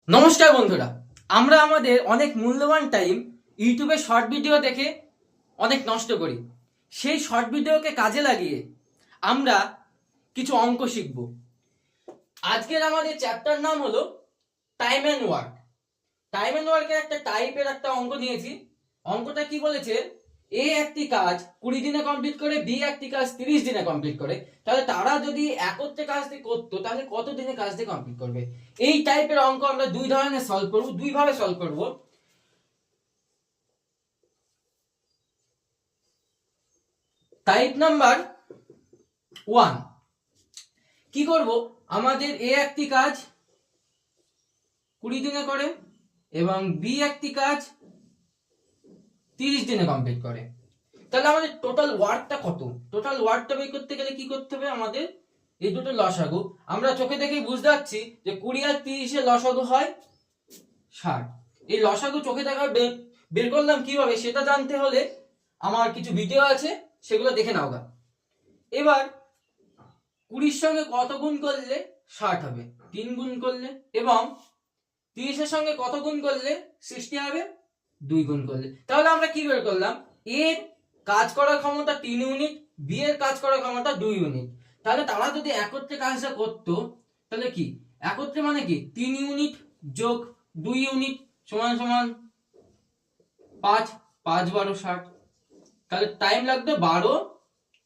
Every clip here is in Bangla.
নমস্কার বন্ধুরা, আমরা আমাদের অনেক মূল্যবান টাইম ইউটিউবে শর্ট ভিডিও দেখে অনেক নষ্ট করি। সেই শর্ট ভিডিওকে কাজে লাগিয়ে আমরা কিছু অঙ্ক শিখব। আজকের আমাদের চ্যাপ্টার নাম হলো time and work. Time and ওয়ার্কের একটা টাইপের একটা অঙ্ক নিয়েছি। অঙ্কটা কি বলেছে, এ একটি কাজ 20 দিনে কমপ্লিট করে, বি একটি কাজ 30 দিনে কমপ্লিট করে। তাহলে তারা যদি একত্রে কাজটি করতো তাহলে কত দিনে কাজটি কমপ্লিট করবে? এই টাইপের অঙ্ক আমরা দুই ধরনের সলভ করব, দুই ভাবে সলভ করব। টাইপ নাম্বার 1 কি করব, আমাদের এ একটি কাজ 20 দিনে করে এবং বি একটি কাজ 30 দিনে কমপ্লিট করে। তাহলে আমাদের টোটাল ওয়ার্কটা কত? টোটাল ওয়ার্কটা বের করতে গেলে কি করতে হবে, আমাদের এই দুটো লসাগু আমরা চোখে দেখেই বুঝতে পারছি যে 20 আর 30 এর লসাগু হয় 60। এই লসাগু চোখে দেখা বের করলাম কিভাবে সেটা জানতে হলে আমার কিছু ভিডিও আছে, সেগুলো দেখে নাও গা। এবার 20 সঙ্গে কত গুণ করলে 60 হবে? 3 গুণ করলে। এবং 30 এর সঙ্গে কত গুণ করলে 60 হবে? 2 গুণ করলে। তাহলে আমরা কি বের করলাম, এর কাজ করার ক্ষমতা 3 ইউনিট, বি এর কাজ করার ক্ষমতা 2 ইউনিট। তাহলে তারা যদি একত্রে কাজটা করতো তাহলে কি, একত্রে মানে কি 3 ইউনিট যোগ 2 ইউনিট সমান সমান 5, 5 12 60। তাহলে টাইম লাগবে 12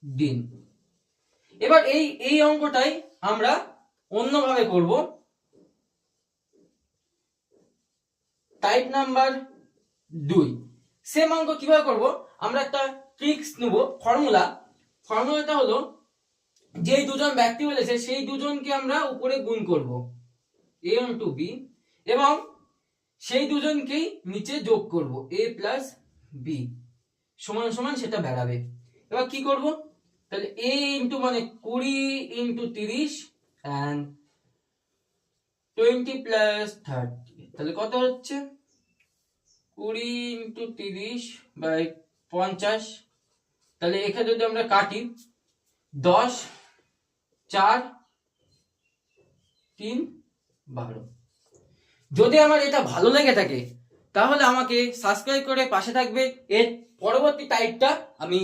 দিন। এবার এই অঙ্কটাই আমরা অন্যভাবে করব। টাইপ নাম্বার 2 সেম অঙ্ক কিভাবে করব, আমরা একটা ট্রিক্স নেব। ফর্মুলাটা হলো, যেই দুজন ব্যক্তি বলেছে সেই দুজনকে আমরা উপরে গুণ করব a টু b, এবং সেই দুজনকেই নিচে যোগ করব a প্লাস b সমান সমান সেটা বেরাবে। এবার কি করব, তাহলে a ইনটু মানে 20 ইনটু 30 এন্ড 20 প্লাস 30, তাহলে কত হচ্ছে 20 ইনটু 30 বাই 50। তাহলে এখানে যদি আমরা কাটি 10 4 3 12। যদি আমার এটা ভালো লেগে থাকে তাহলে আমাকে সাবস্ক্রাইব করে পাশে থাকবে। এর পরবর্তী টাইপটা আমি